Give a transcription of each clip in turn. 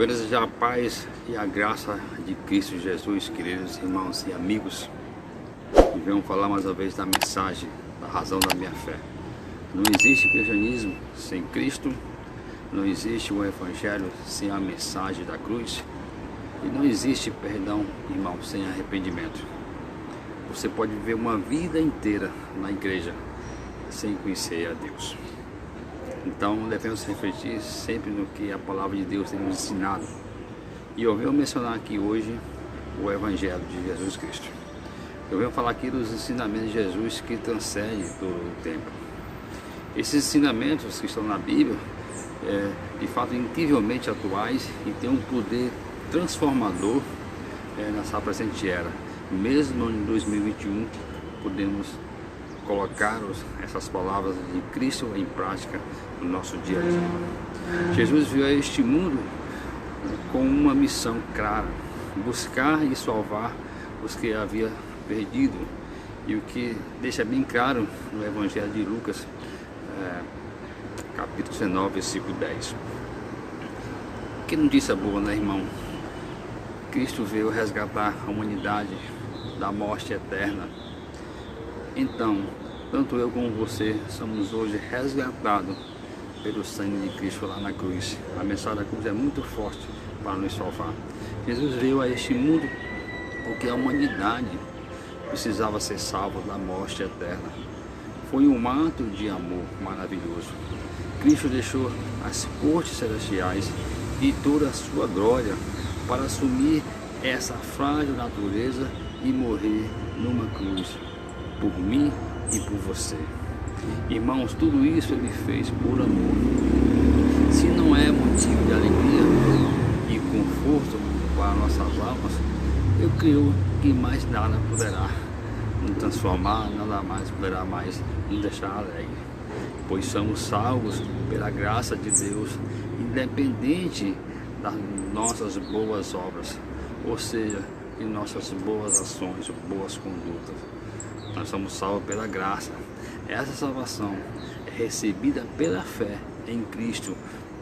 quero desejar a paz e a graça de Cristo Jesus, queridos irmãos e amigos. E venham falar mais uma vez da mensagem, da razão da minha fé. Não existe cristianismo sem Cristo, não existe o Evangelho sem a mensagem da cruz, e não existe perdão, irmão, sem arrependimento. Você pode viver uma vida inteira na igreja sem conhecer a Deus. Então devemos refletir sempre no que a palavra de Deus tem nos ensinado. E eu venho mencionar aqui hoje o Evangelho de Jesus Cristo. Eu venho falar aqui dos ensinamentos de Jesus que transcendem todo o tempo. Esses ensinamentos que estão na Bíblia, de fato incrivelmente atuais e têm um poder transformador nessa presente era. Mesmo em 2021 podemos colocar essas palavras de Cristo em prática no nosso dia a dia. Jesus veio a este mundo com uma missão clara: buscar e salvar os que havia perdido. E o que deixa bem claro no Evangelho de Lucas, capítulo 19, versículo 10. Que notícia boa, né, irmão? Cristo veio resgatar a humanidade da morte eterna. Então, tanto eu como você somos hoje resgatados pelo sangue de Cristo lá na cruz. A mensagem da cruz é muito forte para nos salvar. Jesus veio a este mundo porque a humanidade precisava ser salva da morte eterna. Foi um ato de amor maravilhoso. Cristo deixou as cortes celestiais e toda a sua glória para assumir essa frágil natureza e morrer numa cruz por mim e por você. Irmãos, tudo isso Ele fez por amor. Se não é motivo de alegria e conforto para nossas almas, eu creio que mais nada poderá nos transformar, nada mais poderá mais nos deixar alegre, pois somos salvos pela graça de Deus, independente das nossas boas obras, ou seja, de nossas boas ações ou boas condutas. Nós somos salvos pela graça. Essa salvação é recebida pela fé em Cristo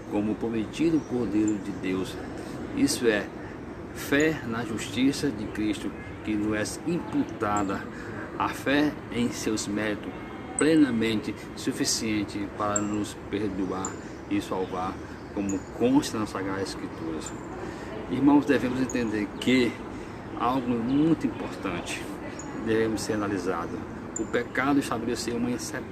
como prometido Cordeiro de Deus. Isso é, fé na justiça de Cristo que nos é imputada, a fé em seus méritos plenamente suficiente para nos perdoar e salvar, como consta nas Sagradas Escrituras. Irmãos, devemos entender que algo muito importante devemos ser analisado. O pecado estabeleceu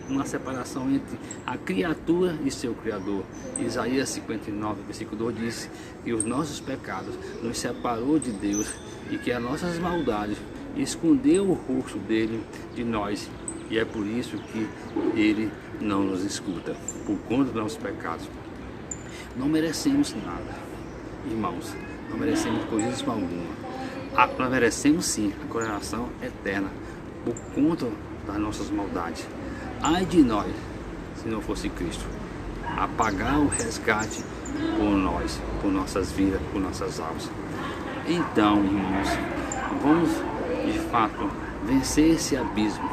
uma separação entre a criatura e seu Criador. Isaías 59, versículo 2 diz que os nossos pecados nos separou de Deus e que as nossas maldades escondeu o rosto dele de nós, e é por isso que ele não nos escuta, por conta dos nossos pecados. Não merecemos nada, irmãos, não merecemos coisíssima alguma. Nós merecemos sim a condenação eterna por conta das nossas maldades. Ai de nós, se não fosse Cristo a pagar o resgate por nós, por nossas vidas, por nossas almas. Então, irmãos, vamos de fato vencer esse abismo.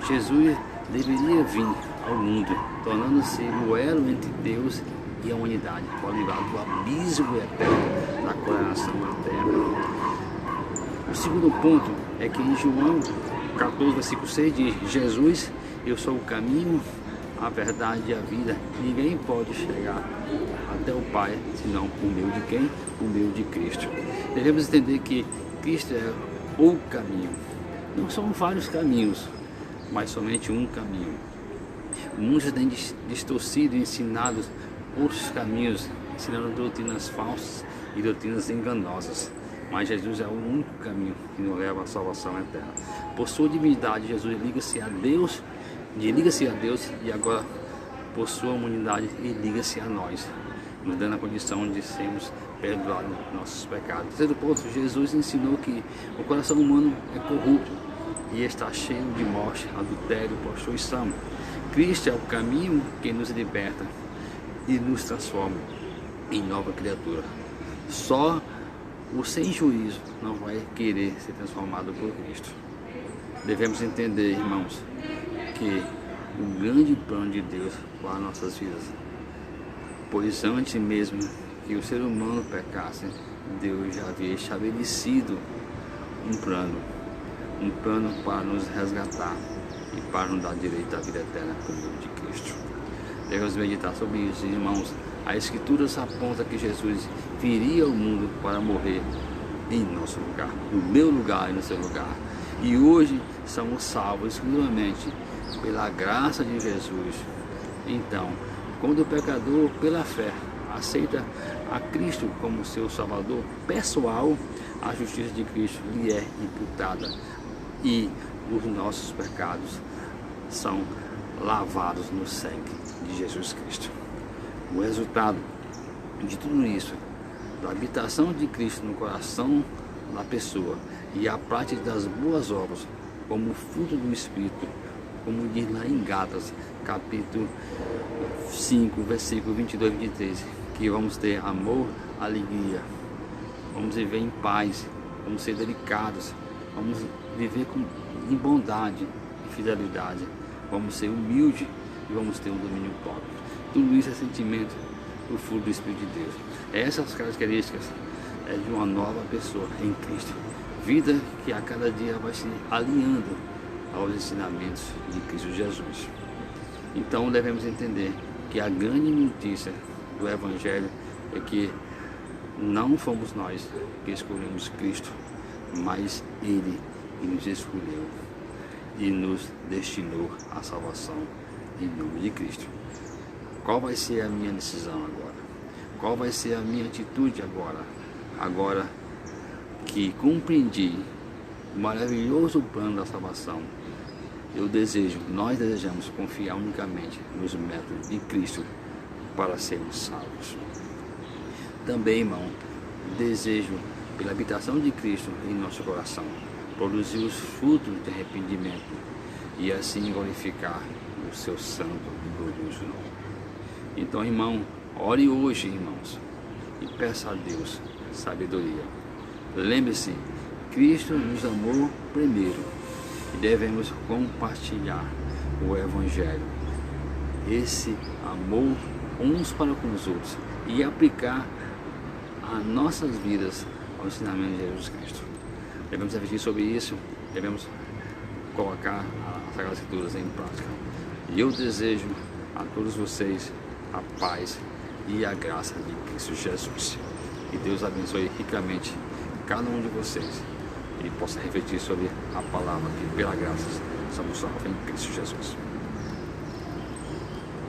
Jesus deveria vir ao mundo, tornando-se o elo entre Deus e a humanidade, para livrar do abismo eterno da condenação eterna. O segundo ponto é que em João 14, versículo 6 diz: Jesus, eu sou o caminho, a verdade e a vida. Ninguém pode chegar até o Pai senão por meio de quem? Por meio de Cristo. Devemos entender que Cristo é o caminho. Não são vários caminhos, mas somente um caminho. Muitos têm distorcido e ensinado outros caminhos, ensinando doutrinas falsas e doutrinas enganosas. Mas Jesus é o único caminho que nos leva à salvação eterna. Por sua divindade, Jesus liga-se a Deus e agora por sua humanidade ele liga-se a nós, nos dando a condição de sermos perdoados dos nossos pecados. Terceiro ponto, Jesus ensinou que o coração humano é corrupto e está cheio de morte, adultério, prostituição. Cristo é o caminho que nos liberta e nos transforma em nova criatura. Só o sem juízo não vai querer ser transformado por Cristo. Devemos entender, irmãos, que o grande plano de Deus para nossas vidas, pois antes mesmo que o ser humano pecasse, Deus já havia estabelecido um plano para nos resgatar e para nos dar direito à vida eterna por meio de Cristo. Devemos meditar sobre isso, irmãos. A Escritura aponta que Jesus viria ao mundo para morrer em nosso lugar, no meu lugar e no seu lugar. E hoje somos salvos exclusivamente pela graça de Jesus. Então, quando o pecador, pela fé, aceita a Cristo como seu Salvador pessoal, a justiça de Cristo lhe é imputada e os nossos pecados são lavados no sangue de Jesus Cristo. O resultado de tudo isso, da habitação de Cristo no coração da pessoa e a prática das boas obras como fruto do Espírito, como diz lá em Gálatas, capítulo 5, versículo 22 e 23, que vamos ter amor, alegria, vamos viver em paz, vamos ser delicados, vamos viver em bondade e fidelidade, vamos ser humildes e vamos ter um domínio próprio. Tudo isso é sentimento do fruto do Espírito de Deus. Essas características é de uma nova pessoa em Cristo. Vida que a cada dia vai se alinhando aos ensinamentos de Cristo Jesus. Então devemos entender que a grande notícia do Evangelho é que não fomos nós que escolhemos Cristo, mas Ele que nos escolheu e nos destinou à salvação em nome de Cristo. Qual vai ser a minha decisão agora? Qual vai ser a minha atitude agora? Agora que compreendi o maravilhoso plano da salvação, nós desejamos confiar unicamente nos métodos de Cristo para sermos salvos. Também, irmão, desejo, pela habitação de Cristo em nosso coração, produzir os frutos de arrependimento e assim glorificar o seu santo e glorioso nome. Então, irmão, ore hoje, irmãos, e peça a Deus sabedoria. Lembre-se, Cristo nos amou primeiro e devemos compartilhar o Evangelho, esse amor uns para com os outros e aplicar as nossas vidas ao ensinamento de Jesus Cristo. Devemos refletir sobre isso, devemos colocar as Sagradas Escrituras em prática. E eu desejo a todos vocês a paz e a graça de Cristo Jesus. Que Deus abençoe ricamente cada um de vocês e possa refletir sobre a palavra que pela graça somos salvos em Cristo Jesus.